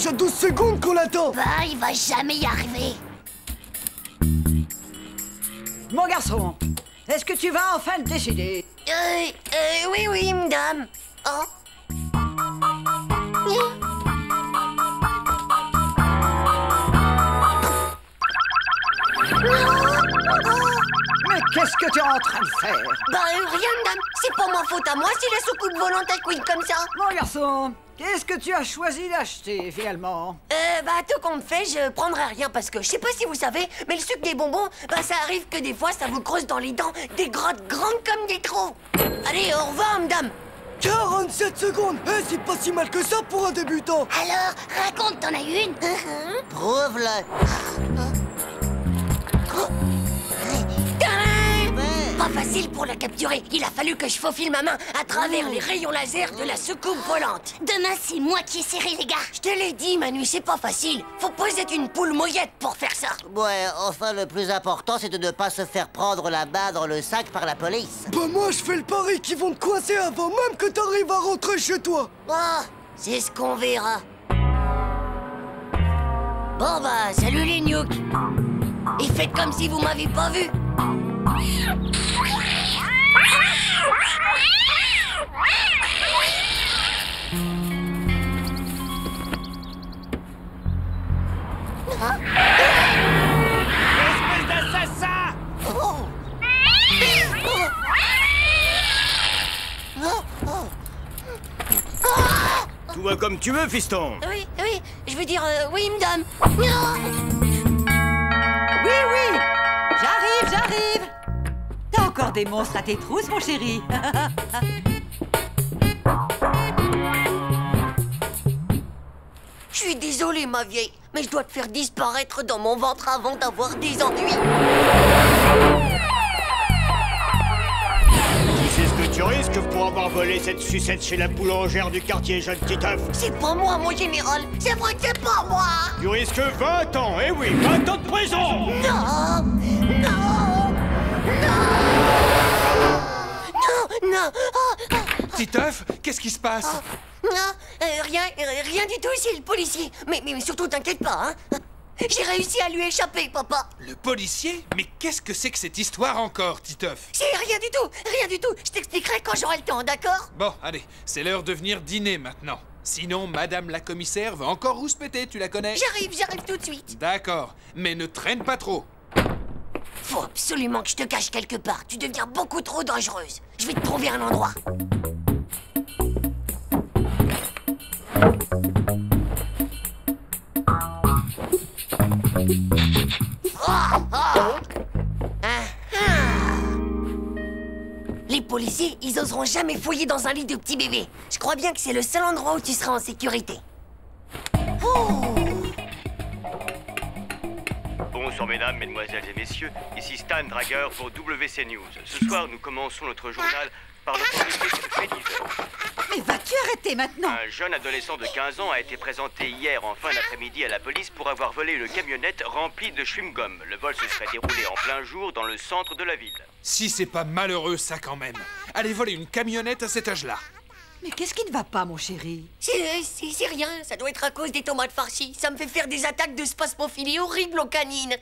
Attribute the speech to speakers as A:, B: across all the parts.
A: déjà 12 secondes qu'on l'attend.
B: Bah, il va jamais y arriver.
C: Mon garçon, est-ce que tu vas enfin le décider?
B: Oui, madame. Oh.
C: Mais qu'est-ce que tu es en train de faire?
B: Bah, rien, madame. C'est pas ma faute à moi si la soucoupe volante elle couine comme ça.
C: Mon garçon, qu'est-ce que tu as choisi d'acheter, finalement?
B: Bah, tout compte fait, je prendrai rien parce que je sais pas si vous savez, mais le sucre des bonbons, bah, ça arrive que des fois, ça vous creuse dans les dents des grottes grandes comme des trous. Allez, au revoir, madame.
A: 47 secondes. C'est pas si mal que ça pour un débutant.
B: Alors, raconte, t'en as une?
D: Prouve-le.
B: Pas facile pour la capturer. Il a fallu que je faufile ma main à travers les rayons laser de la soucoupe volante. Demain, c'est moi qui essaierai, les gars. Je te l'ai dit, Manu, c'est pas facile. Faut pas être une poule mouillette pour faire ça.
D: Ouais, enfin, le plus important, c'est de ne pas se faire prendre la main dans le sac par la police.
A: Bah moi, je fais le pari qu'ils vont te coincer avant même que t'arrives à rentrer chez toi.
B: Oh, c'est ce qu'on verra. Bon bah, salut les nukes. Et faites comme si vous m'aviez pas vu.
E: Espèce d'assassin! Tout va comme tu veux, fiston.
B: Oui, je veux dire, oui, madame.
C: Oui, j'arrive. T'as encore des monstres à tes trousses, mon chéri.
B: Je suis désolée, ma vieille, mais je dois te faire disparaître dans mon ventre avant d'avoir des ennuis.
E: Tu sais ce que tu risques pour avoir volé cette sucette chez la boulangère du quartier, jeune Titeuf?
B: C'est pas moi, mon général. C'est vrai que c'est pas moi.
E: Tu risques 20 ans, eh oui, 20 ans de prison!
B: Non.
F: Titeuf, qu'est-ce qui se passe?
B: Rien du tout, c'est le policier. Mais surtout, t'inquiète pas, hein. J'ai réussi à lui échapper, papa.
F: Le policier? Mais qu'est-ce que c'est que cette histoire encore, Titeuf?
B: C'est rien du tout. Je t'expliquerai quand j'aurai le temps, d'accord?
F: Bon, allez, c'est l'heure de venir dîner maintenant. Sinon, madame la commissaire va encore rouspéter, tu la connais?
B: J'arrive tout de suite.
F: D'accord, mais ne traîne pas trop.
B: Faut absolument que je te cache quelque part. Tu deviens beaucoup trop dangereuse. Je vais te trouver un endroit. Les policiers, ils oseront jamais fouiller dans un lit de petit bébé. Je crois bien que c'est le seul endroit où tu seras en sécurité.
G: Bonsoir mesdames, mesdemoiselles et messieurs, ici Stan Drager pour WC News. Ce soir, nous commençons notre journal par le premier fait divers.
C: Mais vas-tu arrêter maintenant?
G: Un jeune adolescent de 15 ans a été présenté hier en fin d'après-midi à la police pour avoir volé une camionnette remplie de chewing-gum. Le vol se serait déroulé en plein jour dans le centre de la ville.
F: Si c'est pas malheureux, ça quand même. Aller voler une camionnette à cet âge-là.
C: Mais qu'est-ce qui ne va pas, mon chéri?
B: C'est rien, ça doit être à cause des tomates farcies. Ça me fait faire des attaques de spasmophilie horribles aux canines.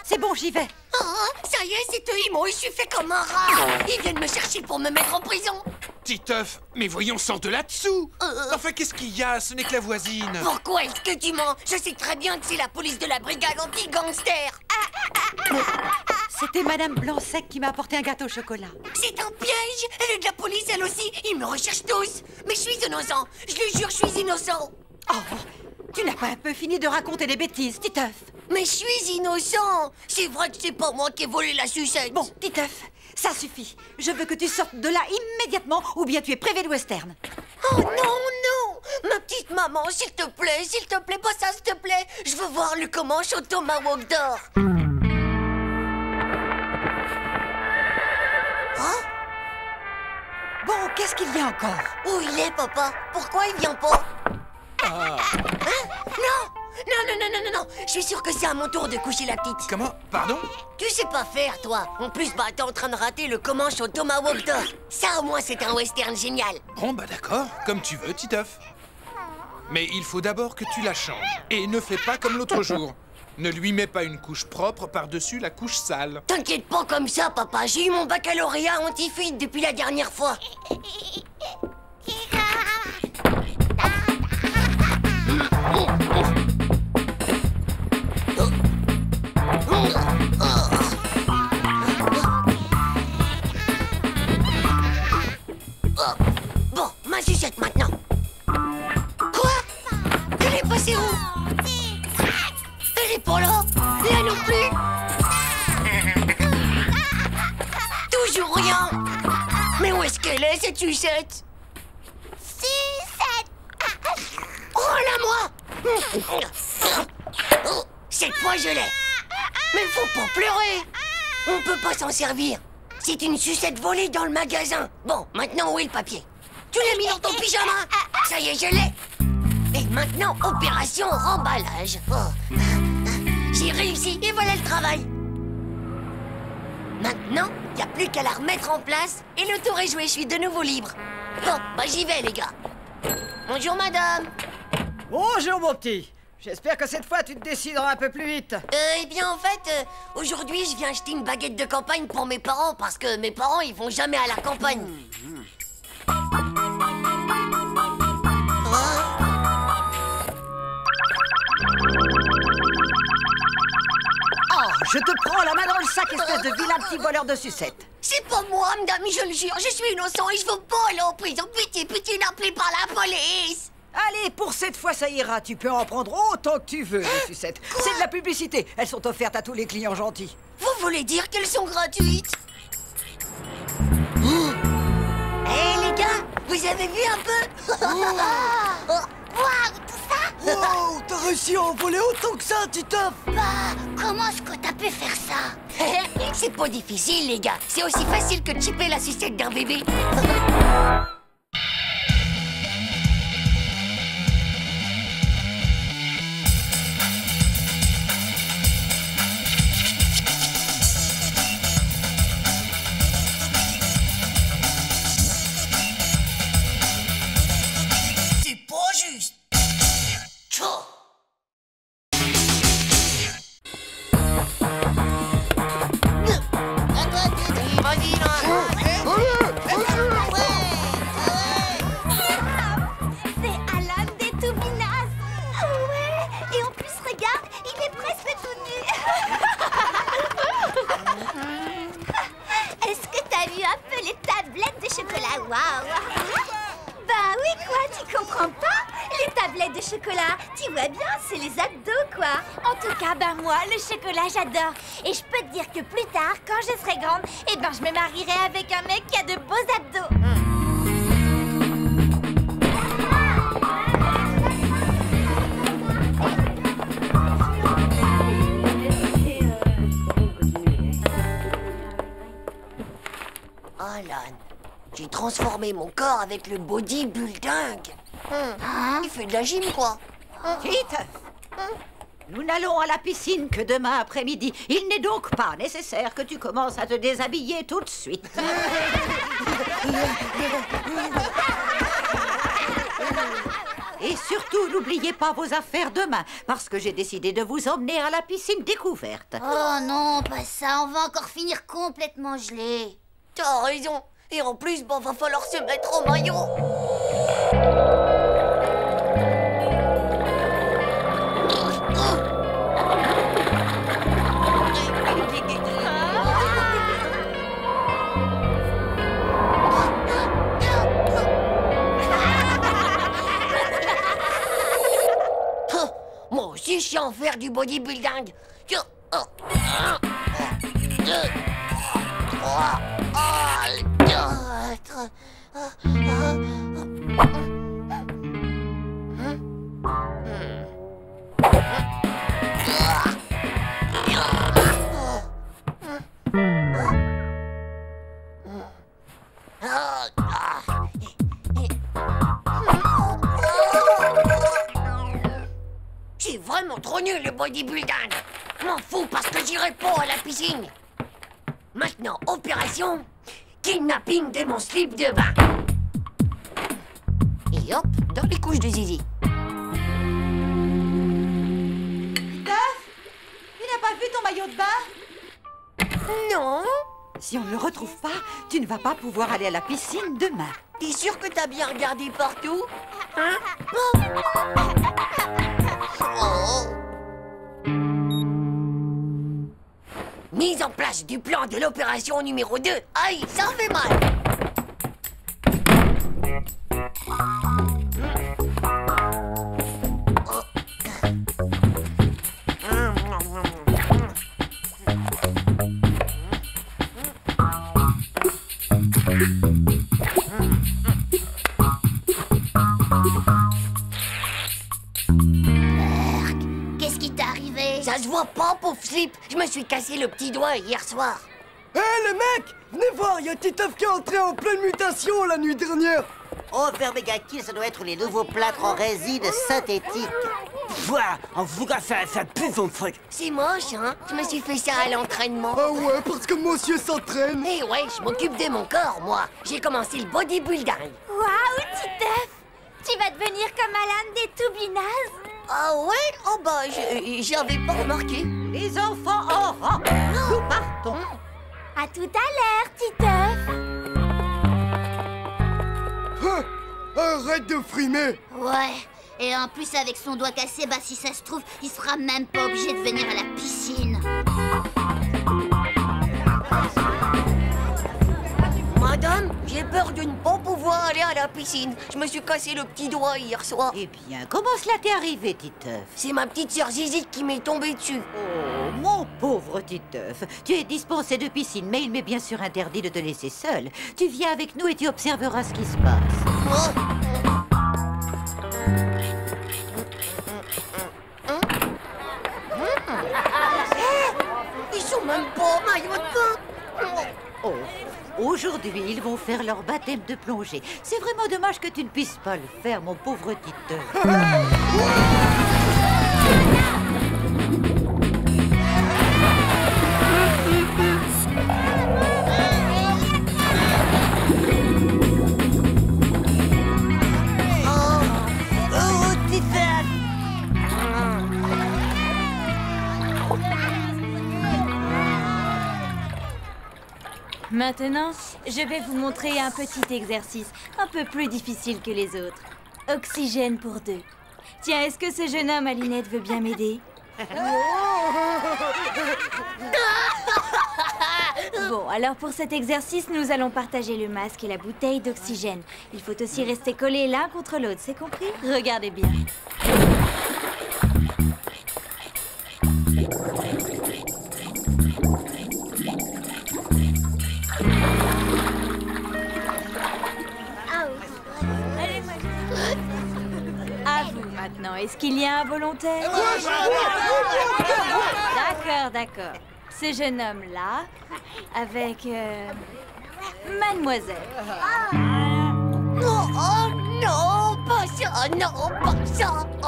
C: C'est bon, j'y vais.
B: Oh, ça y est, c'est eux, ils m'ont essuyé comme un rat. Ils viennent me chercher pour me mettre en prison.
F: Titeuf, mais voyons, sors de là-dessous. Enfin, qu'est-ce qu'il y a? Ce n'est que la voisine.
B: Pourquoi est-ce que tu mens? Je sais très bien que c'est la police de la brigade anti-gangster.
C: C'était Madame Blanc-Sec qui m'a apporté un gâteau au chocolat.
B: C'est un piège. Elle est de la police, elle aussi. Ils me recherchent tous. Mais je suis innocent. Je le jure, je suis innocent.
C: Oh, tu n'as pas un peu fini de raconter des bêtises, Titeuf?
B: Mais je suis innocent. C'est vrai que c'est pas moi qui ai volé la sucette.
C: Bon, Titeuf, ça suffit. Je veux que tu sortes de là immédiatement ou bien tu es privé de western.
B: Oh non. Ma petite maman, s'il te plaît, pas ça, s'il te plaît. Je veux voir le comanche au tomahawk d'or.
C: Bon, qu'est-ce qu'il y a encore?
B: Où il est, papa? Pourquoi il vient pas? Hein? Non. Je suis sûr que c'est à mon tour de coucher la petite.
F: Comment? Pardon?
B: Tu sais pas faire, toi. En plus, bah, t'es en train de rater le Comanche au Tomahawk d'or. Ça, au moins, c'est un western génial.
F: Bon, bah d'accord, comme tu veux, Titeuf. Mais il faut d'abord que tu la changes. Et ne fais pas comme l'autre jour. Ne lui mets pas une couche propre par-dessus la couche sale.
B: T'inquiète pas comme ça, papa. J'ai eu mon baccalauréat anti-fuite depuis la dernière fois. Bon, ma sucette maintenant. Quoi? Elle est passée où? Elle est pas là? Là non plus? Toujours rien. Mais où est-ce qu'elle est, cette sucette? Sucette! Oh là, moi! Cette fois, je l'ai. Mais faut pas pleurer. On peut pas s'en servir. C'est une sucette volée dans le magasin. Bon, maintenant, où est le papier? Tu l'as mis dans ton pyjama? Ça y est, je l'ai. Et maintenant, opération remballage. Oh. J'ai réussi et voilà le travail. Maintenant, il n'y a plus qu'à la remettre en place et le tour est joué, je suis de nouveau libre. Bon, bah j'y vais, les gars. Bonjour, madame.
H: Bonjour, mon petit. J'espère que cette fois, tu te décideras un peu plus vite.
B: Eh bien, en fait, aujourd'hui, je viens acheter une baguette de campagne pour mes parents parce que mes parents, ils vont jamais à la campagne.
H: Je te prends la main dans le sac, espèce de vilain petit voleur de sucettes.
B: C'est pas moi, madame, je le jure, je suis innocent et je veux pas aller en prison. Pitié, n'appelez pas la police.
H: Allez, pour cette fois, ça ira. Tu peux en prendre autant que tu veux, les sucettes. C'est de la publicité. Elles sont offertes à tous les clients gentils.
B: Vous voulez dire qu'elles sont gratuites? Hé, les gars, vous avez vu un peu? Waouh, tout ça?
A: Wow, t'as réussi à en voler autant que ça, Titeuf!
B: Bah, comment est-ce que t'as pu faire ça? C'est pas difficile, les gars. C'est aussi facile que de chipper la sucette d'un bébé. C'est pas juste. Tchou.
I: C'est Alan des Toubinas. Ouais, et en plus, regarde, il est presque tout nu. Est-ce que t'as vu un peu les tablettes de chocolat? Waouh. Bah oui, quoi, tu comprends pas? Les tablettes de chocolat, tu vois bien, c'est les abdos, quoi. En tout cas, bah moi, le chocolat, j'adore. Et je peux te dire que plus tard, quand je serai grande, eh ben, je me marierai avec un mec qui a de beaux abdos.
B: Alan, j'ai transformé mon corps avec le bodybuilding. Il fait de la gym, quoi.
H: Titeuf, nous n'allons à la piscine que demain après-midi. Il n'est donc pas nécessaire que tu commences à te déshabiller tout de suite. Et surtout, n'oubliez pas vos affaires demain, parce que j'ai décidé de vous emmener à la piscine découverte.
I: Oh non, pas ça, on va encore finir complètement gelé.
B: T'as raison. Et en plus, bon, va falloir se mettre au maillot. Moi aussi, je sais en faire du bodybuilding. 1, 2, 3, 4. J'ai vraiment trop nul le bodybuilding. M'en fous parce que j'irai pas à la piscine. Maintenant, opération kidnapping de mon slip de bain. Et hop, dans les couches de Zizi.
C: Titeuf, tu n'as pas vu ton maillot de bain?
B: Non.
C: Si on ne le retrouve pas, tu ne vas pas pouvoir aller à la piscine demain.
B: T'es sûr que t'as bien regardé partout? Hein? Mise en place du plan de l'opération numéro 2. Aïe, ça fait mal.
I: Qu'est-ce qui t'est arrivé?
B: Ça se voit pas, pauvre slip. Je me suis cassé le petit doigt hier soir.
A: Hé, les mecs, venez voir, y a Titeuf qui est entré en pleine mutation la nuit dernière.
D: Oh, Vermega Kill, ça doit être les nouveaux plâtres en résine synthétique.
E: Voilà, en tout cas, ça pue ton truc.
B: C'est moche, hein? Je me suis fait ça à l'entraînement.
A: Ah ouais, parce que monsieur s'entraîne.
B: Eh ouais, je m'occupe de mon corps, moi. J'ai commencé le bodybuilding.
I: Waouh, Titeuf! Tu vas devenir comme Alan des Toubinaz?
B: Ah ouais? Oh bah, j'avais pas remarqué.
H: Les enfants en rang. Nous partons.
I: À tout à l'heure, Titeuf!
A: Hein, arrête de frimer.
I: Ouais, et en plus avec son doigt cassé, bah si ça se trouve, il sera même pas obligé de venir à la piscine.
B: Madame, j'ai peur de ne pas pouvoir aller à la piscine. Je me suis cassé le petit doigt hier soir.
H: Eh bien, comment cela t'est arrivé, Titeuf?
B: C'est ma petite sœur Zizi qui m'est tombée dessus.
H: Oh, mon pauvre Titeuf, tu es dispensé de piscine, mais il m'est bien sûr interdit de te laisser seul. Tu viens avec nous et tu observeras ce qui se passe.
B: Oh. Ils sont même pas maillot de bain.
H: Oh, aujourd'hui, ils vont faire leur baptême de plongée. C'est vraiment dommage que tu ne puisses pas le faire, mon pauvre Titeuf.
J: Maintenant, je vais vous montrer un petit exercice un peu plus difficile que les autres. Oxygène pour deux. Tiens, est-ce que ce jeune homme à lunettes veut bien m'aider? Bon, alors pour cet exercice, nous allons partager le masque et la bouteille d'oxygène. Il faut aussi rester collés l'un contre l'autre, c'est compris? Regardez bien. À vous maintenant. Est-ce qu'il y a un volontaire? D'accord, d'accord. Ce jeune homme-là, avec mademoiselle.
B: Oh, oh non, pas ça, non, pas ça. Oh.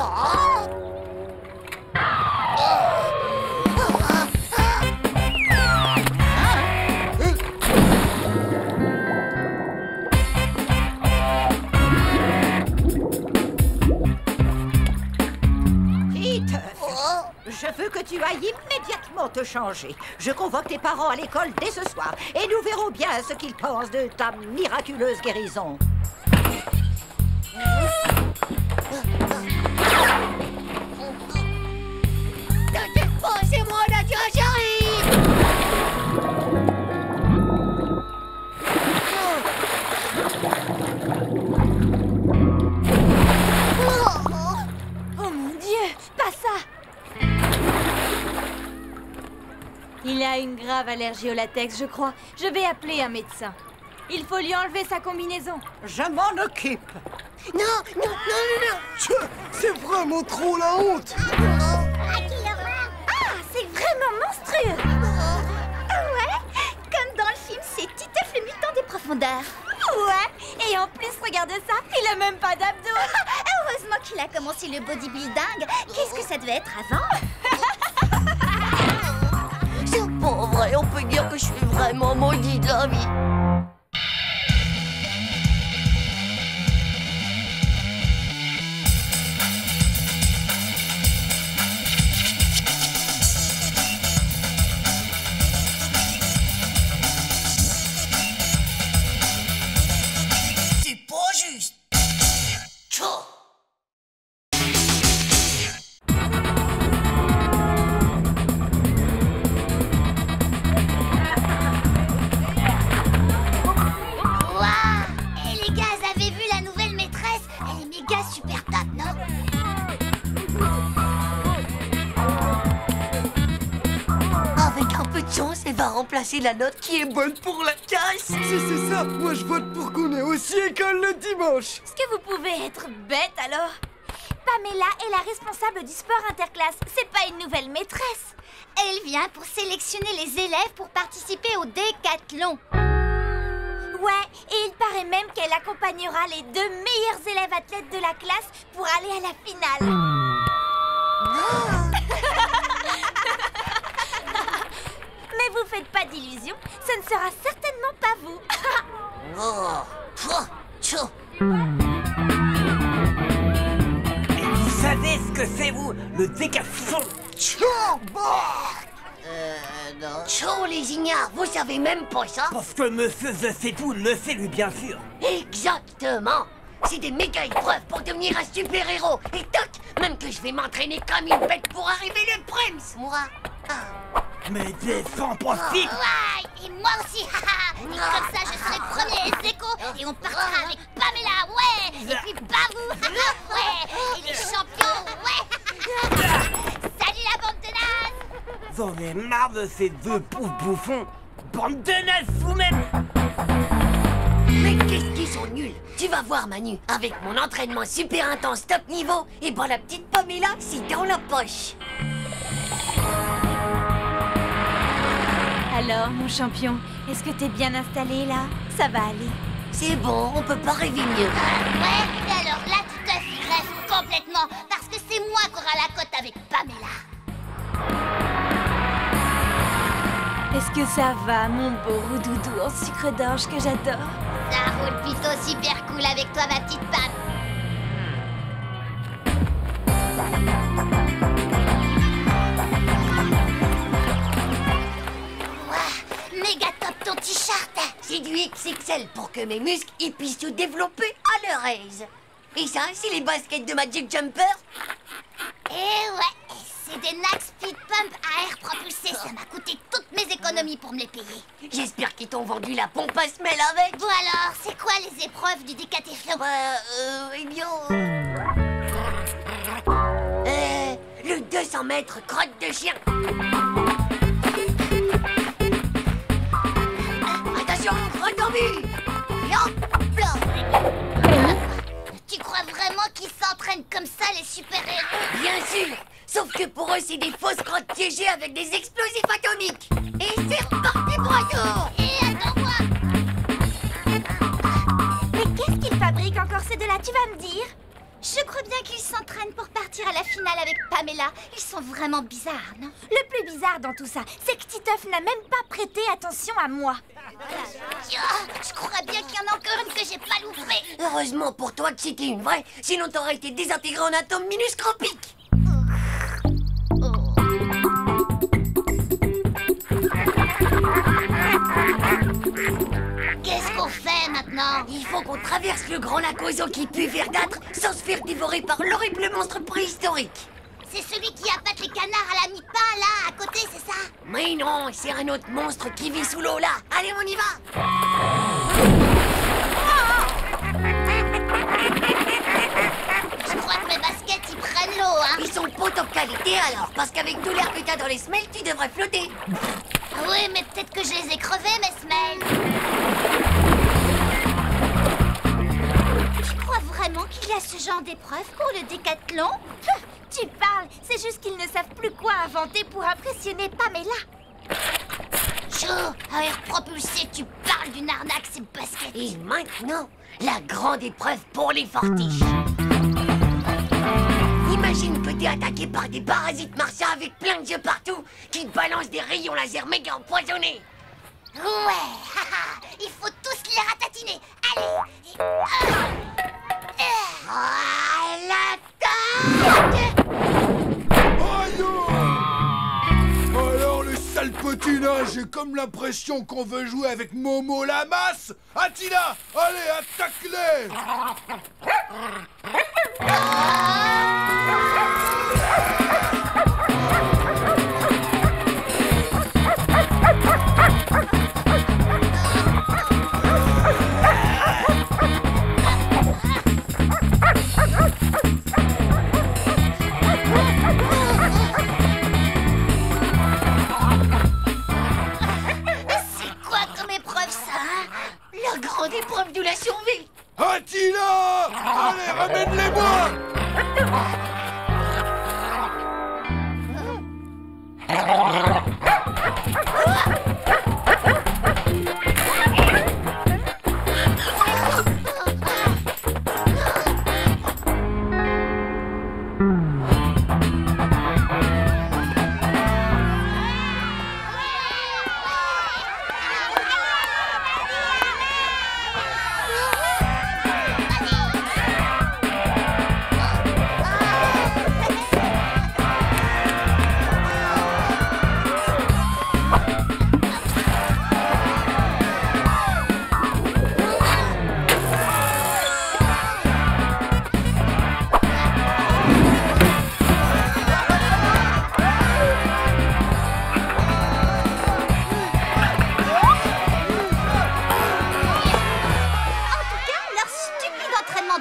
H: Je veux que tu ailles immédiatement te changer. Je convoque tes parents à l'école dès ce soir et nous verrons bien ce qu'ils pensent de ta miraculeuse guérison.
B: T'inquiète pas, c'est moi, Nadia, j'arrive.
J: Oh mon Dieu, pas ça! Il a une grave allergie au latex, je crois. Je vais appeler un médecin. Il faut lui enlever sa combinaison.
H: Je m'en occupe.
B: Non, non, non, non, non.
A: C'est vraiment trop la honte.
I: Ah, c'est vraiment monstrueux! Ah ouais? Comme dans le film, c'est Titeuf le mutant des profondeurs.
J: Ouais, et en plus, regarde ça, il a même pas d'abdos.
I: Ah Heureusement qu'il a commencé le bodybuilding. Qu'est-ce que ça devait être avant?
B: C'est pas vrai, on peut dire que je suis vraiment maudit de la vie.
A: C'est pas juste.
B: Tchou!
I: Super top, non?
B: Avec un peu de chance, elle va remplacer la note qui est bonne pour la casse.
A: C'est ça, moi je vote pour qu'on ait aussi école le dimanche.
J: Est-ce que vous pouvez être bête alors? Pamela est la responsable du sport interclasse. C'est pas une nouvelle maîtresse.
I: Elle vient pour sélectionner les élèves pour participer au décathlon.
J: Ouais, et il paraît même qu'elle accompagnera les 2 meilleurs élèves athlètes de la classe pour aller à la finale. Mais vous faites pas d'illusions, ce ne sera certainement pas vous.
K: Vous savez ce que c'est, vous, le décathlon?
B: Non. Chaud, les ignares, vous savez même pas ça?
K: Parce que monsieur The Setou le sait, lui, bien sûr.
B: Exactement. C'est des méga épreuves pour devenir un super-héros. Et toc, même que je vais m'entraîner comme une bête pour arriver le prince, moi.
K: Mais c'est impossible.
I: Ouais, et moi aussi, haha. Et comme ça, je serai premier ex aequo et on partira avec Pamela, ouais. Et puis Babou, haha, ouais. Et les champions, ouais. Salut la bande de nazes.
K: J'en ai marre de ces 2 pauvres bouffons. Bande de nazes, vous-même.
B: Mais qu'est-ce qu'ils sont nuls. Tu vas voir, Manu, avec mon entraînement super intense top niveau, et ben la petite Pamela, c'est dans la poche.
J: Alors, mon champion, est-ce que t'es bien installé là? Ça va aller.
B: C'est bon, on peut pas rêver mieux.
I: Ouais, et alors là, Titeuf, il rêve complètement, parce que c'est moi qui aura la cote avec Pamela.
J: Est-ce que ça va, mon beau roudoudou en sucre d'orge que j'adore?
I: Ça roule plutôt super cool avec toi, ma petite Pam. Ouah, méga top ton t-shirt.
B: C'est du XXL pour que mes muscles ils puissent se développer à leur aise. Et ça, c'est les baskets de Magic Jumper.
I: Eh ouais, c'est des Nike Speed Pump à air propulsé. Ça m'a coûté toutes mes économies pour me les payer.
B: J'espère qu'ils t'ont vendu la pompe à semelle avec.
I: Bon alors, c'est quoi les épreuves du décathlon?
B: Eh bien... le 200 mètres crotte de chien. Attention, retombe.
I: Tu crois vraiment qu'ils s'entraînent comme ça, les super-héros?
B: Bien sûr. Sauf que pour eux, c'est des fausses crottes piégées avec des explosifs atomiques. Et c'est reparti pour un tour.
I: Et attends-moi.
J: Mais qu'est-ce qu'ils fabriquent encore ces deux-là, tu vas me dire?
I: Je crois bien qu'ils s'entraînent pour partir à la finale avec Pamela. Ils sont vraiment bizarres, non?
J: Le plus bizarre dans tout ça, c'est que Titeuf n'a même pas prêté attention à moi.
I: Je crois bien qu'il y en a encore une que j'ai pas loupée.
B: Heureusement pour toi que c'était une vraie, sinon t'aurais été désintégré en atomes minuscopiques.
I: Qu'est-ce qu'on fait maintenant?
B: Il faut qu'on traverse le grand lac aux eaux qui pue verdâtre sans se faire dévorer par l'horrible monstre préhistorique.
I: C'est celui qui appâte les canards à la mi-pain, là, à côté, c'est ça?
B: Mais non, c'est un autre monstre qui vit sous l'eau, là. Allez, on y va.
I: Je crois que mes baskets, ils prennent l'eau, hein?
B: Ils sont pas top qualité, alors, parce qu'avec tout l'air que t'as dans les semelles, tu devrais flotter.
I: Oui, mais peut-être que je les ai crevés, mes semelles. Tu crois vraiment qu'il y a ce genre d'épreuve pour le décathlon?
J: Tu parles, c'est juste qu'ils ne savent plus quoi inventer pour impressionner Pamela.
I: Joe, à air propulsé, tu parles d'une arnaque, ces baskets.
B: Et maintenant, la grande épreuve pour les fortiches. été attaqué par des parasites martiens avec plein de yeux partout qui te balancent des rayons laser méga empoisonnés.
I: Ouais, haha, il faut tous les ratatiner. Allez.
B: L'attaque!
A: Oh non! Alors le sale potinage, j'ai comme l'impression qu'on veut jouer avec Momo la masse. Attila, allez, attaque-les!
B: La grande épreuve de la survie!
A: Attila! Allez, ramène-les-moi!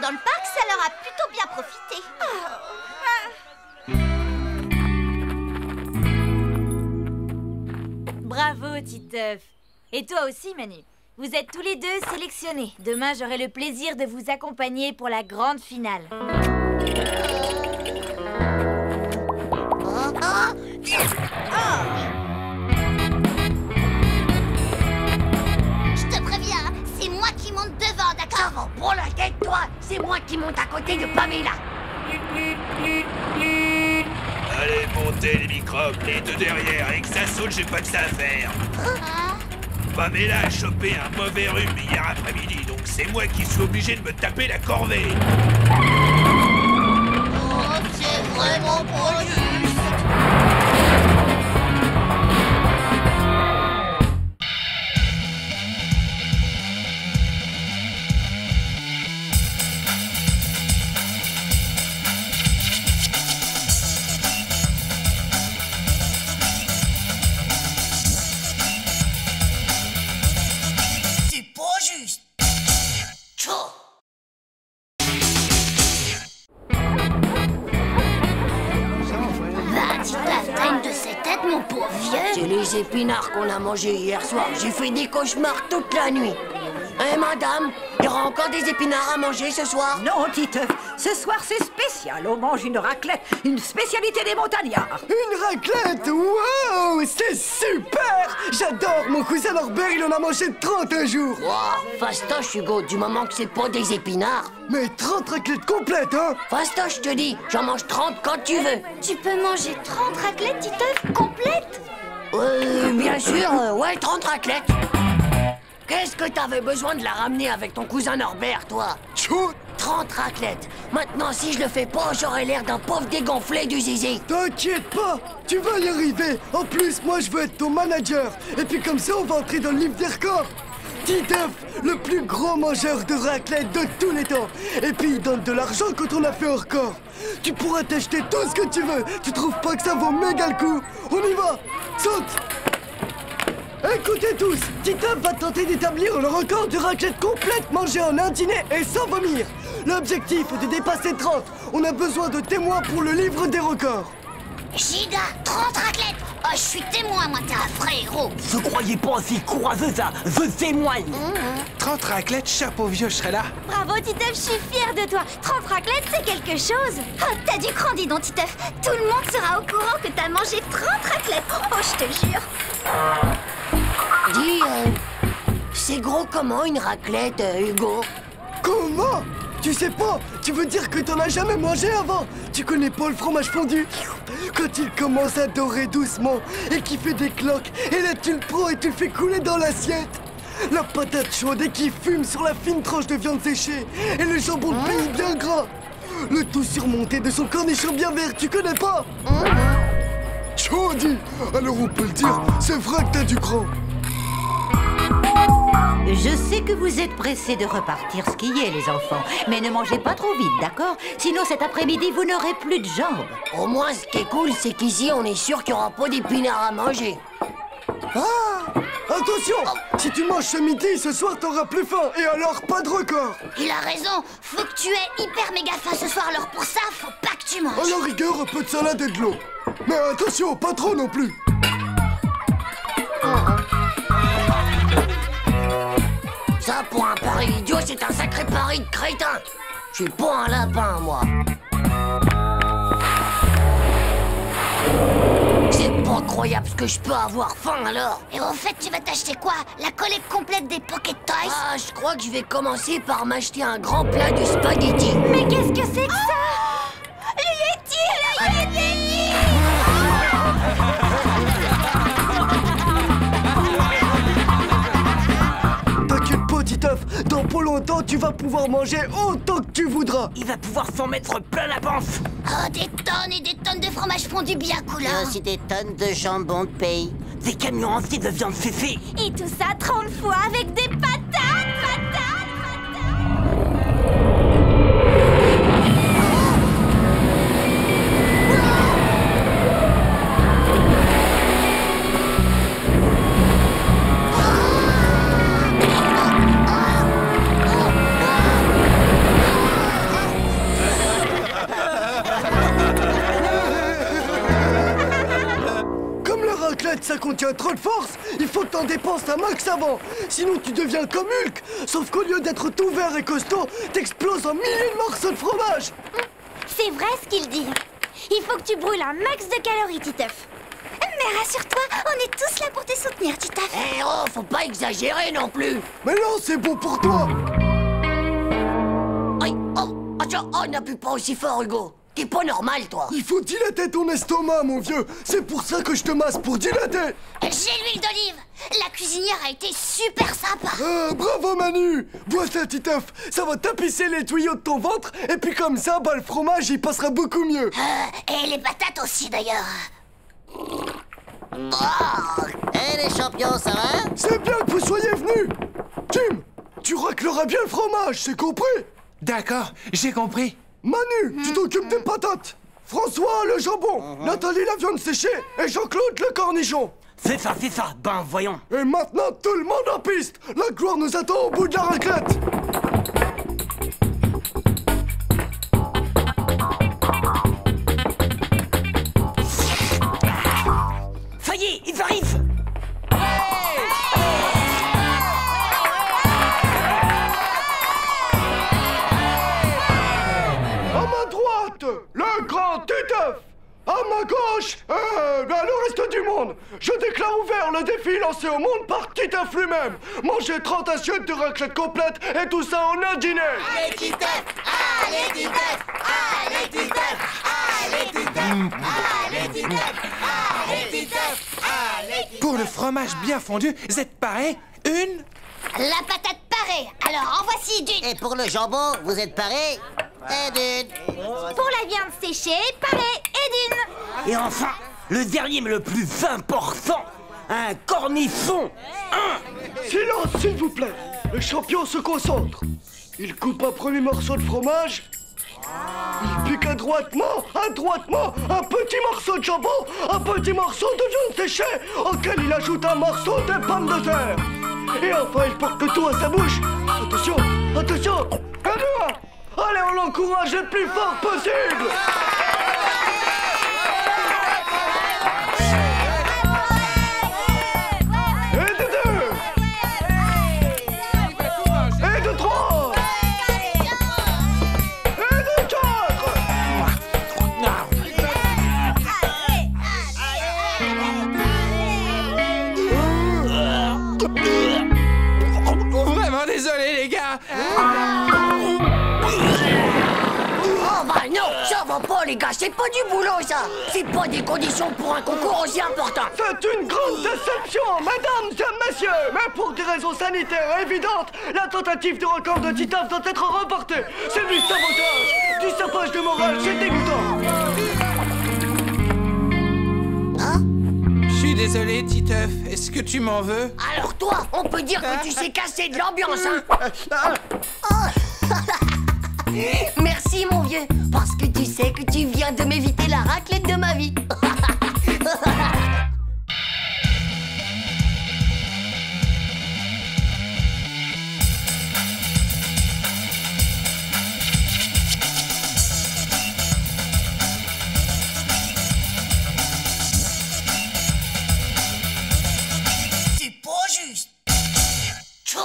I: Dans le parc, ça leur a plutôt bien profité.
J: Bravo, Titeuf. Et toi aussi, Manu. Vous êtes tous les deux sélectionnés. Demain, j'aurai le plaisir de vous accompagner pour la grande finale.
I: Je te préviens, c'est moi qui monte devant, d'accord?
B: Prends la tête, toi! C'est moi qui monte à côté de Pamela!
L: Allez, montez les microbes, les deux derrière, et que ça saute, j'ai pas que ça à faire. Pamela a chopé un mauvais rhume hier après-midi, donc c'est moi qui suis obligé de me taper la corvée.
I: Oh, c'est vraiment pas juste.
B: C'est les épinards qu'on a mangés hier soir. J'ai fait des cauchemars toute la nuit. Hein, madame? Il y aura encore des épinards à manger ce soir?
H: Non, Titeuf. Ce soir, c'est spécial. On mange une raclette, une spécialité des montagnards.
A: Une raclette? Wow! C'est super! J'adore! Mon cousin Norbert, il en a mangé 30 un jour!
B: Wow, fastoche, Hugo, du moment que c'est pas des épinards.
A: Mais 30 raclettes complètes, hein?
B: Fastoche, je te dis, j'en mange 30 quand tu veux.
I: Tu peux manger 30 raclettes, Titeuf, complètes?
B: Bien sûr, ouais, 30 raclettes. Qu'est-ce que t'avais besoin de la ramener avec ton cousin Norbert, toi?
A: Tchou!
B: 30 raclettes. Maintenant, si je le fais pas, j'aurai l'air d'un pauvre dégonflé du zizi.
A: T'inquiète pas, tu vas y arriver. En plus, moi, je veux être ton manager. Et puis comme ça, on va entrer dans le livre des records. Titeuf, le plus gros mangeur de raclette de tous les temps. Et puis, il donne de l'argent quand on a fait un record. Tu pourras t'acheter tout ce que tu veux. Tu trouves pas que ça vaut méga le coup? On y va. Saute. Écoutez tous, Titeuf va tenter d'établir le record de raclette complète mangée en un dîner et sans vomir. L'objectif est de dépasser 30. On a besoin de témoins pour le livre des records.
I: Giga, 30 raclettes. Oh, je suis témoin, moi, t'es un vrai héros.
K: Je croyais pas aussi courageuse, hein. Je témoigne.
F: 30 raclettes, chapeau vieux, je serai là.
J: Bravo, Titeuf, je suis fière de toi. 30 raclettes, c'est quelque chose.
I: Oh, t'as du cran, dis donc, Titeuf. Tout le monde sera au courant que t'as mangé 30 raclettes. Oh, je te jure.
B: Dis, c'est gros comment une raclette, Hugo?
A: Comment? Tu sais pas? Tu veux dire que t'en as jamais mangé avant? Tu Tu connais pas le fromage fondu? Quand il commence à dorer doucement et qu'il fait des cloques, et là tu le prends et tu le fais couler dans l'assiette. La patate chaude et qui fume sur la fine tranche de viande séchée, et le jambon de pays bien gras. Le tout surmonté de son cornichon bien vert, tu connais pas? Chaudy, alors on peut le dire, c'est vrai que t'as du grand.
H: Je sais que vous êtes pressés de repartir skier, les enfants. Mais ne mangez pas trop vite, d'accord? Sinon, cet après-midi, vous n'aurez plus de jambes.
B: Au moins, ce qui est cool, c'est qu'ici, on est sûr qu'il n'y aura pas d'épinards à manger.
A: Ah! Attention! Si tu manges ce midi, ce soir, t'auras plus faim. Et alors, pas de record.
I: Il a raison. Faut que tu aies hyper méga faim ce soir. Alors pour ça, faut pas que tu manges.
A: À la rigueur, un peu de salade et de l'eau. Mais attention, pas trop non plus.
B: Ça, pour un pari idiot, c'est un sacré pari de crétin. Je suis pas un lapin, moi. C'est pas croyable ce que je peux avoir faim, alors.
I: Et au fait, tu vas t'acheter quoi? La collecte complète des Pocket Toys?
B: Ah, je crois que je vais commencer par m'acheter un grand plat de spaghetti.
I: Mais qu'est-ce que c'est que ça? Le Yeti! Le Yeti!
A: T'inquiète pas, Titeuf, dans pas longtemps, tu vas pouvoir manger autant que tu voudras.
K: Il va pouvoir s'en mettre plein la panse.
I: Oh, des tonnes et des tonnes de fromage fondu bien
D: Il y a
I: coulant.
D: aussi des tonnes de jambon de pays.
K: Des camions entiers de viande féfée.
I: Et tout ça 30 fois avec des patates, patates.
A: Comme la raclette, ça contient trop de force, il faut que t'en dépenses un max avant. Sinon, tu deviens comme Hulk. Sauf qu'au lieu d'être tout vert et costaud, t'exploses en milliers de morceaux de fromage.
I: C'est vrai ce qu'il dit. Il faut que tu brûles un max de calories, Titeuf. Mais rassure-toi, on est tous là pour te soutenir, Titeuf.
B: Eh oh, faut pas exagérer non plus.
A: Mais non, c'est bon pour toi.
B: Aïe, oh, attention, oh, n'appuie pas aussi fort, Hugo. T'es pas normal, toi.
A: Il faut dilater ton estomac, mon vieux. C'est pour ça que je te masse, pour dilater.
I: J'ai l'huile d'olive. La cuisinière a été super sympa.
A: Bravo, Manu. Bois ça, Titeuf. Ça va tapisser les tuyaux de ton ventre. Et puis comme ça, bah, le fromage, il passera beaucoup mieux.
I: Et les patates aussi, d'ailleurs.
D: Les champions, ça va?
A: C'est bien que vous soyez venus. Tim, tu racleras bien le fromage, c'est compris?
F: D'accord, j'ai compris.
A: Manu, tu t'occupes des patates. François, le jambon. Nathalie, la viande séchée. Et Jean-Claude, le cornichon.
K: C'est ça, ben voyons.
A: Et maintenant, tout le monde en piste. La gloire nous attend au bout de la raclette.
K: Ça y est, ils arrivent.
A: À ma droite, le grand Titeuf. À ma gauche, le reste du monde. Je déclare ouvert le défi lancé au monde par Titeuf lui-même. Manger 30 assiettes de raclette complète et tout ça en un dîner.
B: Allez, Titeuf! Allez, Titeuf! Allez, Titeuf! Allez, Titeuf! Allez, Titeuf! Allez, Titeuf! Allez,
F: Pour le fromage bien fondu, vous êtes parés? Une?
I: La patate parée. Alors, en voici d'une.
D: Et pour le jambon, vous êtes parés? Et d'une.
I: Pour la viande séchée, parée et d'une.
K: Et enfin, le dernier mais le plus important, un cornichon.
A: Silence, s'il vous plaît. Le champion se concentre. Il coupe un premier morceau de fromage. Il pique adroitement, un petit morceau de jambon, un petit morceau de viande séchée, auquel il ajoute un morceau de pommes de terre. Et enfin, il porte le tout à sa bouche. Attention, attention. Allez, on l'encourage le plus fort possible. Et de deux. Et de trois. Et de quatre.
F: Vraiment désolé, les gars.
B: oh, bah non! Ça va pas, les gars, c'est pas du boulot, ça. C'est pas des conditions pour un concours aussi important.
A: C'est une grande déception, mesdames et messieurs. Mais pour des raisons sanitaires évidentes, la tentative de record de Titeuf doit être reportée. C'est du sabotage, du sapage de morale, c'est dégoûtant.
F: Je suis désolé, Titeuf. Est-ce que tu m'en veux?
B: Alors toi, on peut dire que tu sais casser de l'ambiance, hein. Merci, mon vieux, parce que tu sais que tu viens de m'éviter la raclette de ma vie. C'est pas juste. Tchou.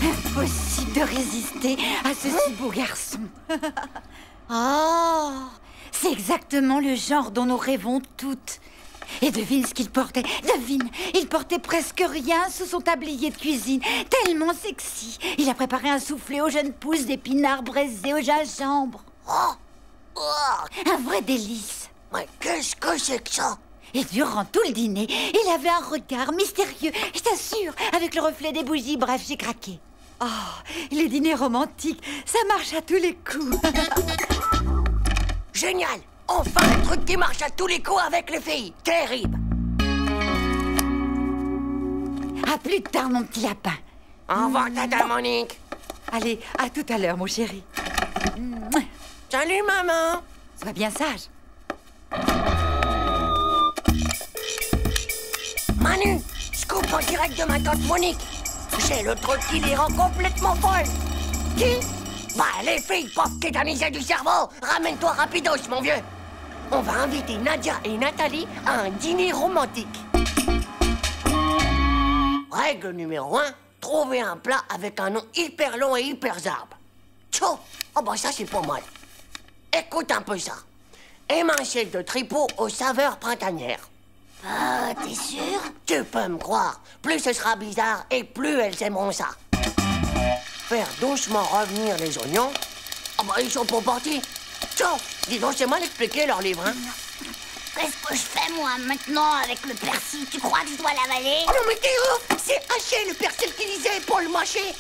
H: Impossible de résister à ce si beau garçon. Oh, c'est exactement le genre dont nous rêvons toutes. Et devine ce qu'il portait. Devine, il portait presque rien sous son tablier de cuisine. Tellement sexy. Il a préparé un soufflé aux jeunes pousses d'épinards braisés au gingembre.
B: Oh.
H: Un vrai délice.
B: Mais qu'est-ce que c'est que ça?
H: Et durant tout le dîner, il avait un regard mystérieux, je t'assure, avec le reflet des bougies. Bref, j'ai craqué. Oh, les dîners romantiques, ça marche à tous les coups.
B: Génial! Enfin un truc qui marche à tous les coups avec les filles. Terrible.
H: À plus tard, mon petit lapin.
B: Au revoir, tata Monique.
H: Allez, à tout à l'heure, mon chéri.
B: Salut, maman.
H: Sois bien sage.
B: Manu, scoop en direct de ma tante Monique. J'ai le truc qui les rend complètement folles. Qui? Bah, les filles, pauvres tétanisées du cerveau. Ramène-toi rapidos, mon vieux. On va inviter Nadia et Nathalie à un dîner romantique. Règle numéro 1, trouver un plat avec un nom hyper long et hyper zarbe. Tchou! Oh bah ça, c'est pas mal. Écoute un peu ça. Émincelle de tripot aux saveurs printanières.
I: Ah, t'es sûr?
B: Tu peux me croire. Plus ce sera bizarre et plus elles aimeront ça. Faire doucement revenir les oignons. Ah bah ils sont pas partis. Tiens, dis donc, c'est mal expliqué leur livre, hein.
I: Qu'est-ce que je fais, moi, maintenant, avec le persil? Tu crois que je dois l'avaler?
B: Oh non, mais t'es ouf! C'est haché le persil qu'il disait pour le mâcher.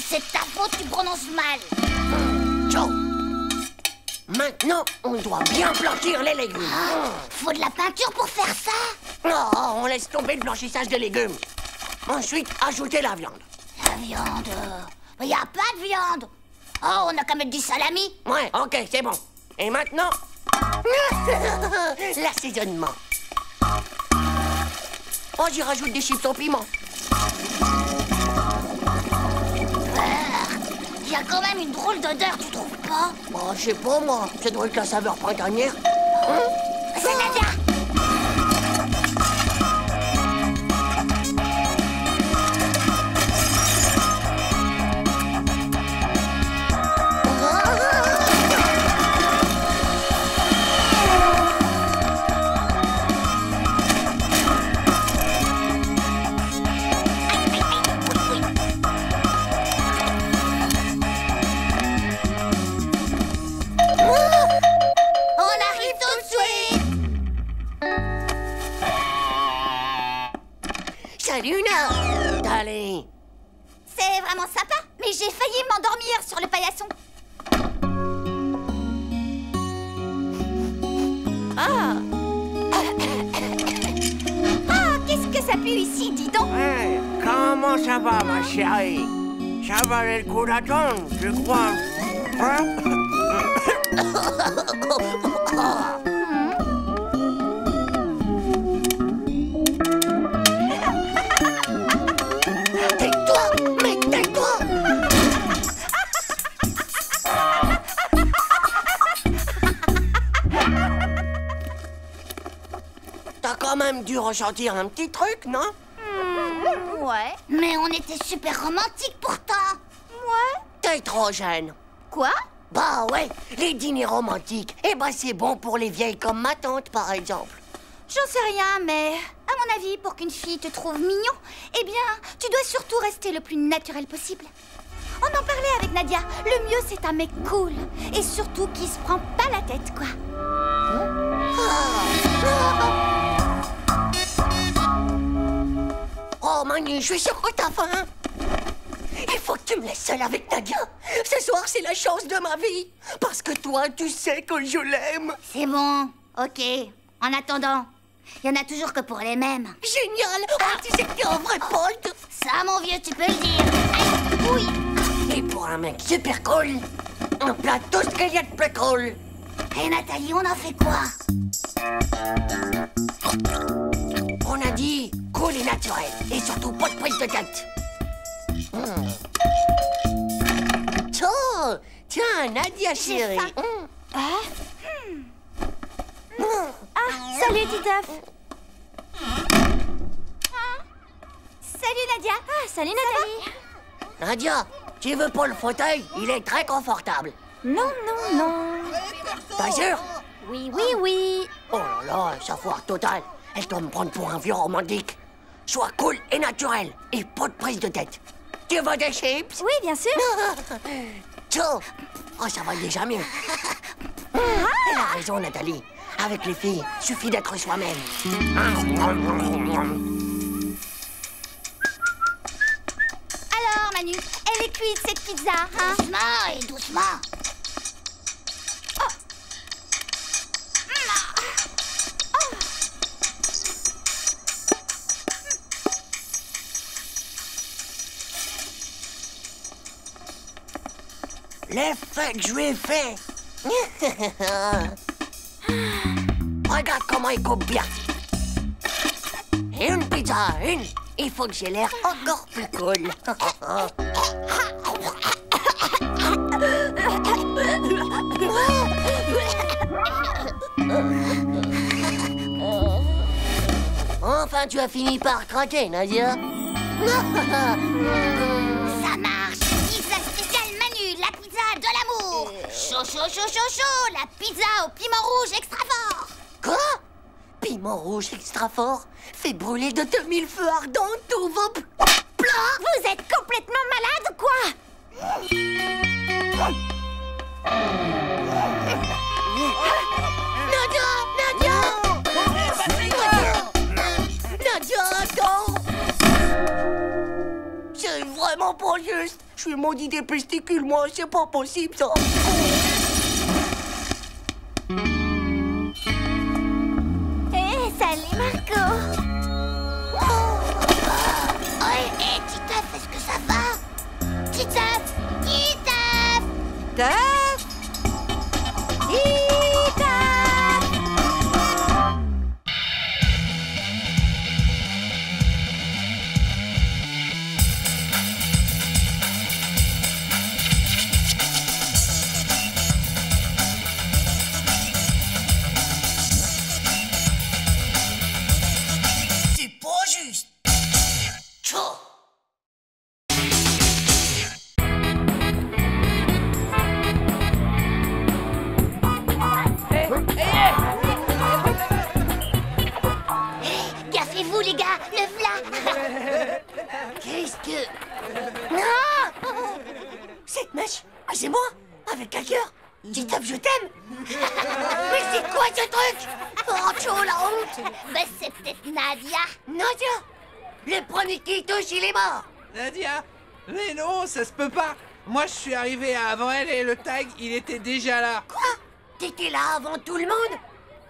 I: C'est de ta faute, tu prononces mal.
B: Ciao. Maintenant, on doit bien blanchir les légumes.
I: Faut de la peinture pour faire ça?
B: Non, on laisse tomber le blanchissage des légumes. Ensuite, ajoutez la viande.
I: La viande? Il n'y a pas de viande. Oh, on a qu'à mettre du salami.
B: Ouais, ok, c'est bon. Et maintenant, l'assaisonnement. Oh, j'y rajoute des chips au piment.
I: Il y a quand même une drôle d'odeur, tu trouves pas?
B: Oh, je sais pas, moi. Ça doit être la saveur printanière.
I: C'est Nadia!
B: Salut, Una! Allez!
I: C'est vraiment sympa, mais j'ai failli m'endormir sur le paillasson. Ah! Ah, qu'est-ce que ça pue ici, dis donc!
K: Hey, comment ça va, ma chérie? Ça valait le coup d'attendre, je crois. Hein?
B: Tais-toi! Mais tais-toi! T'as quand même dû ressentir un petit truc, non?
I: Ouais. Mais on était super romantiques pourtant. Ouais.
B: T'es trop jeune.
I: Quoi?
B: Bah ouais, les dîners romantiques, eh ben c'est bon pour les vieilles comme ma tante, par exemple.
I: J'en sais rien, mais à mon avis, pour qu'une fille te trouve mignon, eh bien, tu dois surtout rester le plus naturel possible. On en parlait avec Nadia. Le mieux, c'est un mec cool. Et surtout qui se prend pas la tête, quoi.
B: Oh, Manu, je suis sûre que t'as faim. Il faut que tu me laisses seule avec Nadia. Ce soir, c'est la chance de ma vie. Parce que toi, tu sais que je l'aime.
I: C'est bon, ok. En attendant, il y en a toujours que pour les mêmes.
B: Génial. Oh, tu sais que t'es un vrai pote.
I: Ça, mon vieux, tu peux le dire. Aïe, oui.
B: Et pour un mec super cool, on plate tout ce qu'il y a de plus cool.
I: Et Nathalie, on en fait quoi?
B: On a dit cool et naturel. Et surtout pas de prise de tête. Oh, tiens, Nadia chérie.
I: Salut, Titeuf. Salut, Nadia. Salut, Nathalie.
B: Nadia, tu veux pas le fauteuil? Il est très confortable.
J: Non, non, non.
B: T'as sûr?
I: Oui, oui, oui.
B: Oh là là, ça foire totale. Elle doit me prendre pour un vieux romantique. Sois cool et naturel. Et pas de prise de tête. Tu veux des chips?
I: Oui, bien sûr.
B: Ciao. Oh, ça va déjà mieux. Elle a raison, Nathalie. Avec les filles, suffit d'être soi-même.
I: Alors, Manu, elle est cuite, cette pizza, hein? Doucement et doucement.
B: L'effet que je lui ai fait. Regarde comment il coupe bien. Et une pizza, une. Il faut que j'ai l'air encore plus cool. Enfin, tu as fini par craquer, Nadia.
I: Ça marche. Pizza spéciale Manu, la pizza de l'amour. Chaud, chaud, chaud, chaud, chaud. La pizza au piment rouge extra fort.
B: Quoi? Piment rouge extra fort? Fait brûler de 2000 feux ardents tous vos plats?
I: Vous êtes complètement malade ou quoi?
B: Nadia! Nadia! Nadia, attends! C'est vraiment pas juste. Je suis maudit des testicules, moi. C'est pas possible, ça.
I: Salut, Marco. Hé, Titeuf, est-ce que ça va? Titeuf! Titeuf!
H: Titeuf! Titeuf!
B: C'est pas juste. Tchou!
I: Gaffez-vous, les gars, le v'là.
B: Qu'est-ce que... Non! Cette mèche? Ah, c'est moi? Avec un cœur? Titeuf, je t'aime! Mais c'est quoi ce truc? Oh, Tchou, la honte!
I: Bah, c'est peut-être Nadia.
B: Nadia! Le premier qui touche, il est mort!
K: Nadia? Mais non, ça se peut pas. Moi, je suis arrivé avant elle et le tag, il était déjà là.
B: Quoi? T'étais là avant tout le monde?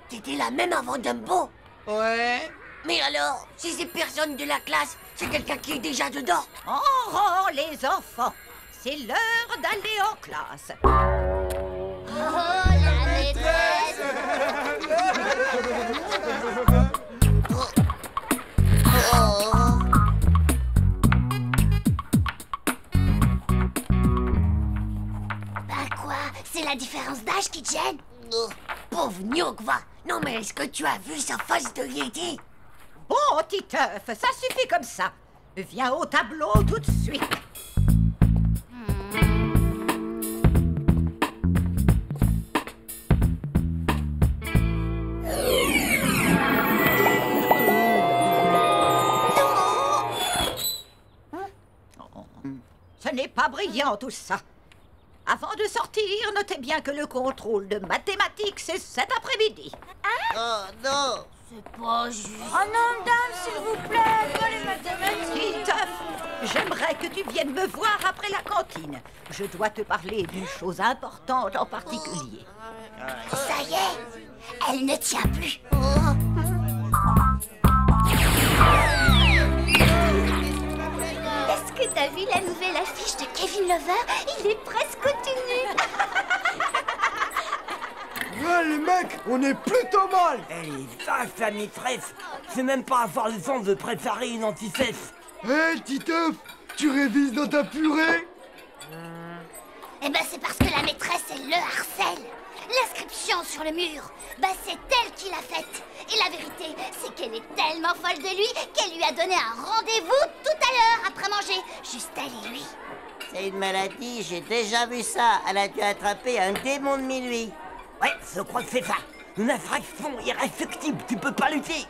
B: T'étais là même avant Dumbo?
K: Ouais.
B: Mais alors, si c'est personne de la classe, c'est quelqu'un qui est déjà dedans?
H: En rang, les enfants. C'est l'heure d'aller en classe.
I: Oh, la maîtresse. Bah quoi? C'est la différence d'âge qui te gêne?
B: Pauvre Gnouk, va! Non mais est-ce que tu as vu sa face de Yeti?
H: Bon, Titeuf, ça suffit comme ça. Viens au tableau tout de suite. pas brillant tout ça. Avant de sortir, notez bien que le contrôle de mathématiques, c'est cet après-midi.
D: Oh non!
B: C'est pas juste.
I: Oh non, dame, s'il vous plaît, pas les mathématiques.
H: Titeuf, j'aimerais que tu viennes me voir après la cantine. Je dois te parler d'une chose importante en particulier.
B: Ça y est, elle ne tient plus.
I: Est-ce que t'as vu la nouvelle affiche de Kevin Lover? Il est presque tenu.
A: Ouais, les mecs, on est plutôt mal.
K: Elle est vache, la maîtresse. C'est même pas avoir le temps de préparer une anti-cesse.
A: Hé, Titeuf, tu révises dans ta purée?
B: Eh ben c'est parce que la maîtresse, elle le harcèle. L'inscription sur le mur, bah c'est elle qui l'a faite. Et la vérité, c'est qu'elle est tellement folle de lui qu'elle lui a donné un rendez-vous tout à l'heure après manger. Juste elle et lui.
D: C'est une maladie, j'ai déjà vu ça. Elle a dû attraper un démon de minuit.
K: Ouais, je crois que c'est ça. Une infraction irréfectible, tu peux pas lutter.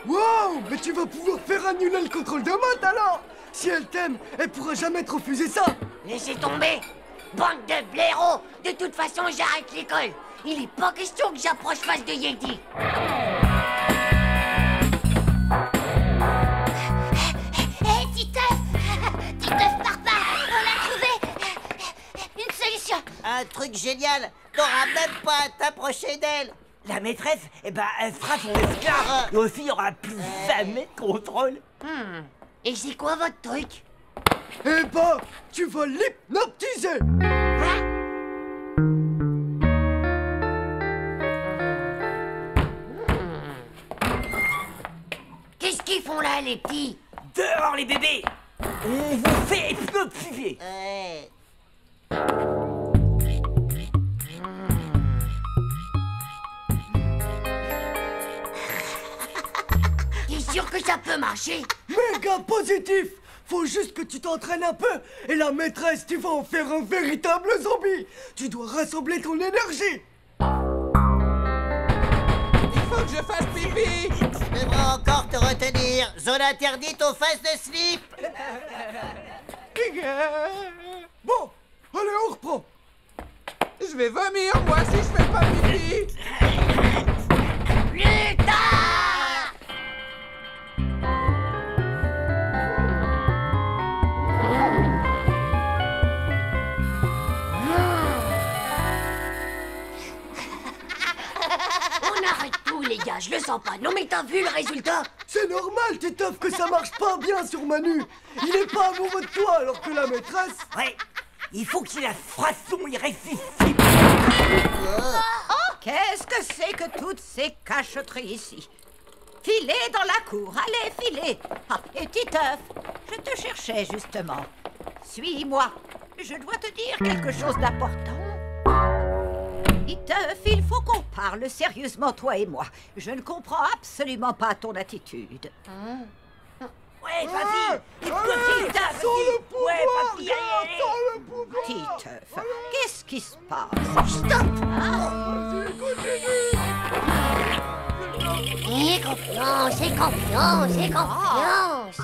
A: Wow, mais tu vas pouvoir faire annuler le contrôle de maths alors. Si elle t'aime, elle pourra jamais te refuser ça.
B: Laissez tomber. Bande de blaireaux. De toute façon, j'arrête l'école. Il est pas question que j'approche face de Yeti. Hé, Titeuf! Titeuf, pars pas! On l'a trouvé! Une solution!
D: Un truc génial. T'auras même pas à t'approcher d'elle.
K: La maîtresse, eh ben, elle sera son esclave. Et aussi, il y aura plus jamais de contrôle.
B: Et c'est quoi votre truc?
A: Eh ben, tu vas l'hypnotiser.
B: Qu'est-ce qu'ils font là, les petits?
K: Dehors, les bébés. On vous fait hypnotiser.
B: T'es sûr que ça peut marcher?
A: Méga positif. Faut juste que tu t'entraînes un peu. Et la maîtresse, tu vas en faire un véritable zombie. Tu dois rassembler ton énergie.
F: Il faut que je fasse pipi.
D: Je devrais encore te retenir. Zone interdite aux fesses de slip.
A: Bon, allez, on reprend.
F: Je vais vomir, moi, si je fais pas pipi.
B: Plus tard! On arrête tout, les gars, je le sens pas. Non, mais t'as vu le résultat?
A: C'est normal, Titeuf, que ça marche pas bien sur Manu. Il est pas amoureux de toi, alors que la maîtresse...
K: Ouais, il faut qu'il la frasson irrésistible.
H: Oh, qu'est-ce que c'est que toutes ces cacheteries ici? Filez dans la cour, allez, filez. Ah, et Titeuf, je te cherchais justement. Suis-moi, je dois te dire quelque chose d'important. Titeuf, il faut qu'on parle sérieusement, toi et moi. Je ne comprends absolument pas ton attitude.
K: Ouais, vas-y.
A: Titeuf, sans le pouvoir,
K: Ouais, vas-y, allez.
A: sans le pouvoir.
H: Titeuf, qu'est-ce qui se passe?
B: Stop! Aie confiance, aie confiance, aie confiance.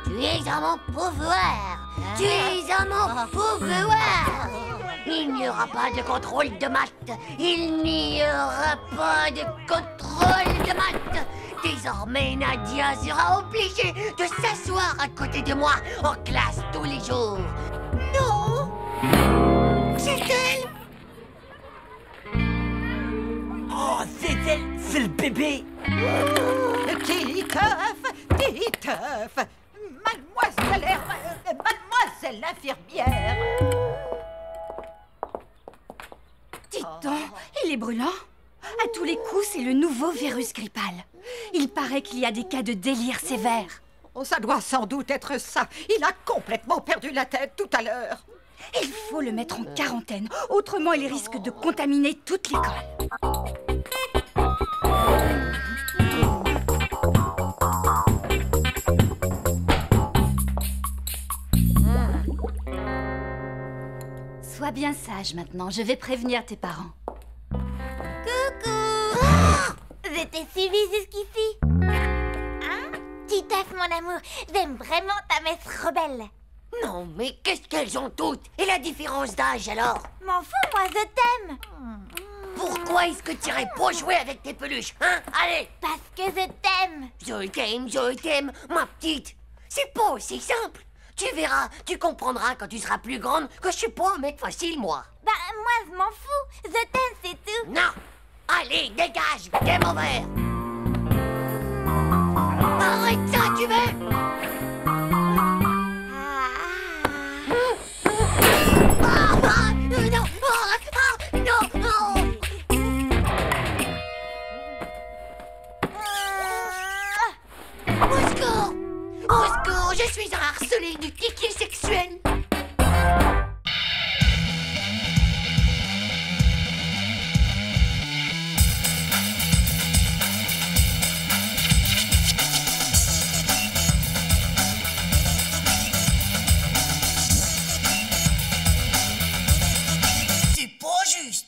B: Tu es à mon pouvoir. Tu es à mon pouvoir. Il n'y aura pas de contrôle de maths. Il n'y aura pas de contrôle de maths. Désormais, Nadia sera obligée de s'asseoir à côté de moi en classe tous les jours. Non! C'est elle!
K: Oh, c'est elle, c'est le bébé.
H: Titeuf, mademoiselle l'infirmière.
M: Dites donc, il est brûlant. À tous les coups, c'est le nouveau virus grippal. Il paraît qu'il y a des cas de délire sévère.
H: Oh, ça doit sans doute être ça. Il a complètement perdu la tête tout à l'heure.
M: Il faut le mettre en quarantaine. Autrement, il risque de contaminer toute l'école. Sois bien sage maintenant. Je vais prévenir tes parents.
I: Coucou. J'étais suivie jusqu'ici. Hein? Titeuf, mon amour, j'aime vraiment ta messe rebelle.
B: Non, mais qu'est-ce qu'elles ont toutes? Et la différence d'âge, alors?
I: M'en fous, moi, je t'aime.
B: Pourquoi est-ce que tu irais pas jouer avec tes peluches, hein? Allez!
I: Parce que je t'aime.
B: Je t'aime, ma petite. C'est pas aussi simple. Tu verras, tu comprendras quand tu seras plus grande que je suis pas un mec facile, moi.
I: Bah, moi, je m'en fous. Je t'aime, c'est tout.
B: Non! Allez, dégage! Game over! Arrête ça, tu veux? Au secours, je suis un harcelé du kiki sexuel. C'est pas juste.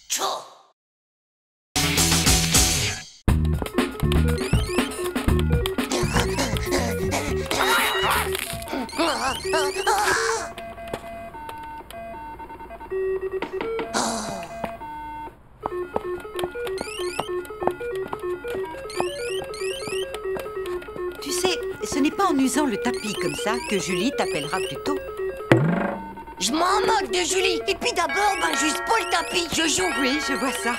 B: Tchou.
C: Tu sais, ce n'est pas en usant le tapis comme ça que Julie t'appellera plus tôt.
B: Je m'en moque de Julie. Et puis d'abord, ben juste pas le tapis. Je joue.
C: Oui, je vois ça.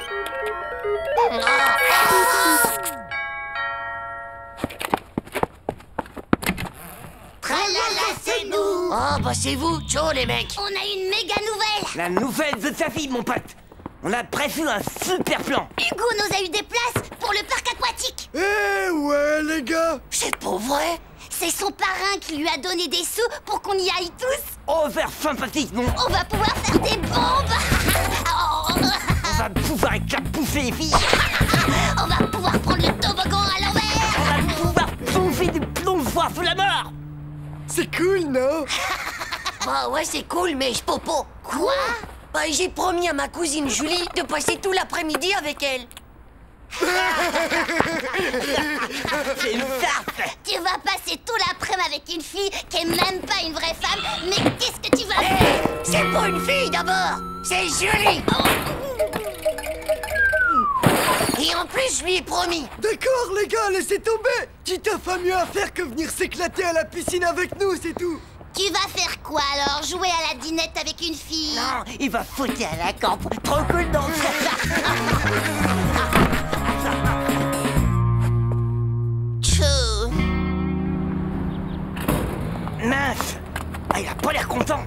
B: Tralala, c'est nous. Oh, bah c'est vous. Ciao, les mecs.
I: On a une méga nouvelle.
K: La nouvelle de ta vie, mon pote. On a prévu un super plan.
I: Hugo nous a eu des places pour le parc aquatique.
A: Eh ouais, les gars.
B: C'est pas vrai.
I: C'est son parrain qui lui a donné des sous pour qu'on y aille tous.
K: Over sympathique, non?
I: On va pouvoir faire des bombes.
K: On va pouvoir éclabousser les filles.
I: On va pouvoir prendre le toboggan à l'envers.
K: On va pouvoir plonger des plongeoires sous la mort.
A: C'est cool, non?
B: Bah ouais, c'est cool, mais je peux pas.
I: Quoi?
B: Bah j'ai promis à ma cousine Julie de passer tout l'après-midi avec elle.
K: C'est une tarte.
I: Tu vas passer tout l'après-midi avec une fille qui est même pas une vraie femme. Mais qu'est-ce que tu vas faire?
B: Hey, c'est pas une fille d'abord, c'est Julie. Et en plus, je lui ai promis.
A: D'accord, les gars, laissez tomber. Titeuf a mieux à faire que venir s'éclater à la piscine avec nous, c'est tout.
I: Tu vas faire quoi alors? Jouer à la dinette avec une fille?
K: Non, il va foutre à la camp. Trop cool, non?
I: Tchou.
K: Mince. Ah, il a pas l'air content.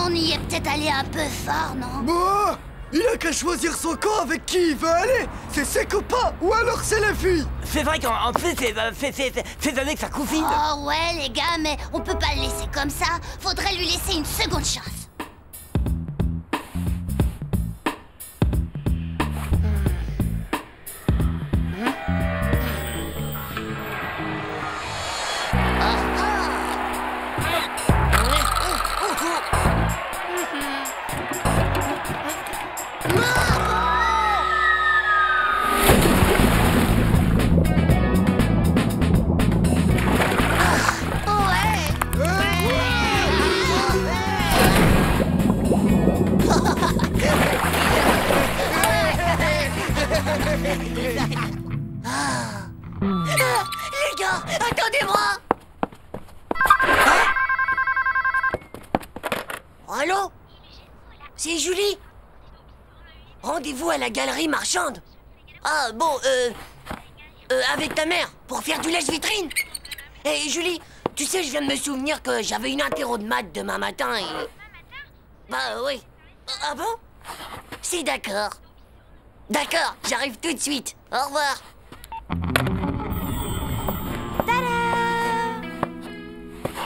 I: On y est peut-être allé un peu fort, non?
A: Bon, il a qu'à choisir son camp avec qui il veut aller. C'est ses copains ou alors c'est les filles.
K: C'est vrai qu'en plus, c'est avec sa cousine.
I: Oh ouais, les gars, mais on peut pas le laisser comme ça. Faudrait lui laisser une seconde chance.
B: Les gars, attendez-moi. Allô? C'est Julie? Rendez-vous à la galerie marchande. Ah bon, avec ta mère, pour faire du lèche-vitrine. Et Julie, tu sais, je viens de me souvenir que j'avais une interro de maths demain matin et... Bah oui. Ah bon? C'est d'accord. D'accord, j'arrive tout de suite. Au revoir.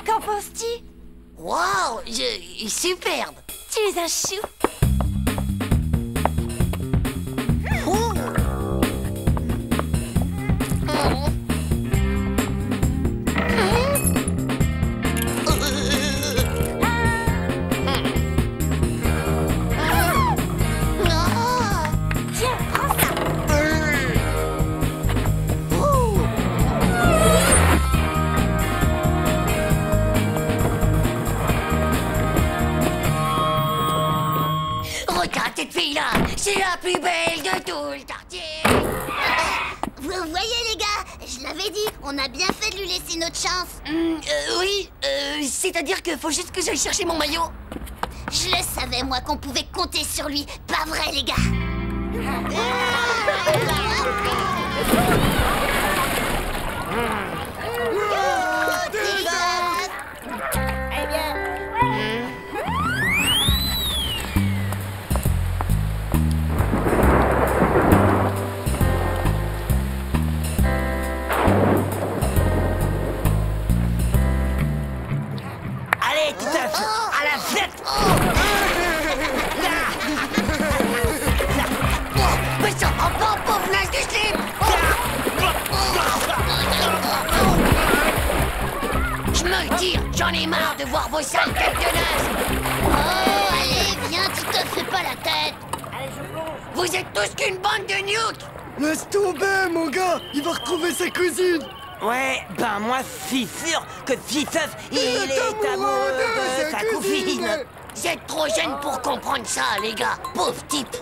I: Qu'en penses-tu?
B: Waouh, superbe.
I: Tu es un chou.
B: Tiens, prends ça.
I: a bien fait de lui laisser notre chance.
B: Oui, c'est-à-dire qu'il faut juste que j'aille chercher mon maillot.
I: Je le savais, moi, qu'on pouvait compter sur lui. Pas vrai, les gars?
B: Allez, Titeuf, à la fête. Mais ça va pas, pauvre naze du slip. Je me tire, j'en ai marre de voir vos sales têtes de naze.
I: Oh, allez, viens, Titeuf, fais pas la tête.
B: Vous êtes tous qu'une bande de nukes.
A: Laisse tomber, mon gars. Il va retrouver sa cousine.
K: Ouais, ben moi, je suis sûr que Titeuf, il est amoureux de sa cousine.
B: Vous êtes trop jeunes pour comprendre ça, les gars. Pauvre type.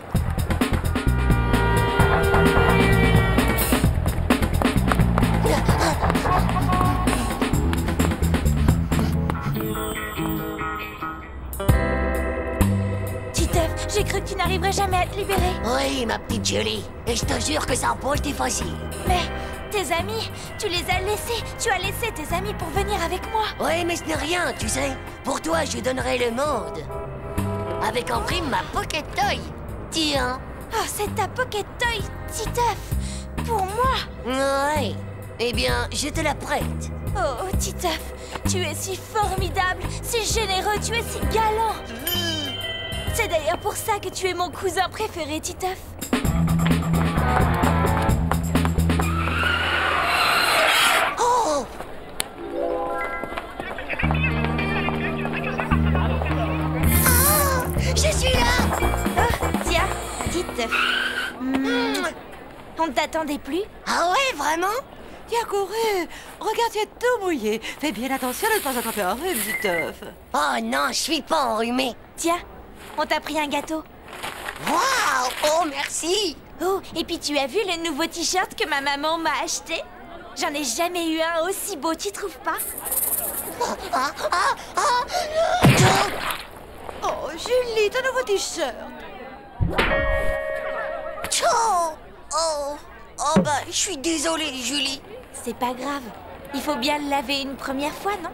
J: Titeuf, j'ai cru que tu n'arriverais jamais à te libérer.
B: Oui, ma petite Julie. Et je te jure que ça n'a pas été facile.
J: Mais tes amis, tu les as laissés. Tu as laissé tes amis pour venir avec moi.
B: Oui, mais ce n'est rien, tu sais. Pour toi, je donnerai le monde. Avec en prime ma Pocket Toy. Tiens.
J: Oh, c'est ta Pocket Toy, Titeuf. Pour moi.
B: Ouais. Eh bien, je te la prête.
J: Oh, Titeuf, tu es si formidable, si généreux, tu es si galant. C'est d'ailleurs pour ça que tu es mon cousin préféré, Titeuf.
B: Oh! Ah, je suis là!
J: Oh, tiens, Titeuf. On ne t'attendait plus?
B: Ah ouais, vraiment?
C: Tu as couru. Regarde, tu es tout mouillé. Fais bien attention de ne pas attraper un rhume, Titeuf.
B: Oh non, je suis pas enrhumé.
J: Tiens, on t'a pris un gâteau.
B: Waouh! Oh, merci!
J: Oh, et puis tu as vu le nouveau t-shirt que ma maman m'a acheté? J'en ai jamais eu un aussi beau, tu trouves pas?
C: Oh, Julie, ton nouveau t-shirt.
B: Oh bah, je suis désolée, Julie.
J: C'est pas grave. Il faut bien le laver une première fois, non?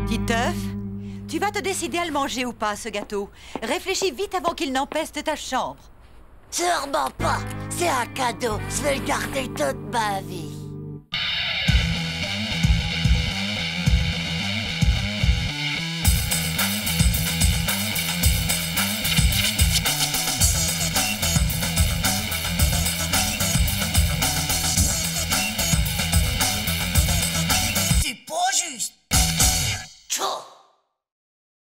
C: Titeuf, tu vas te décider à le manger ou pas, ce gâteau. Réfléchis vite avant qu'il n'empeste ta chambre.
B: Sûrement pas. C'est un cadeau. Je vais le garder toute ma vie.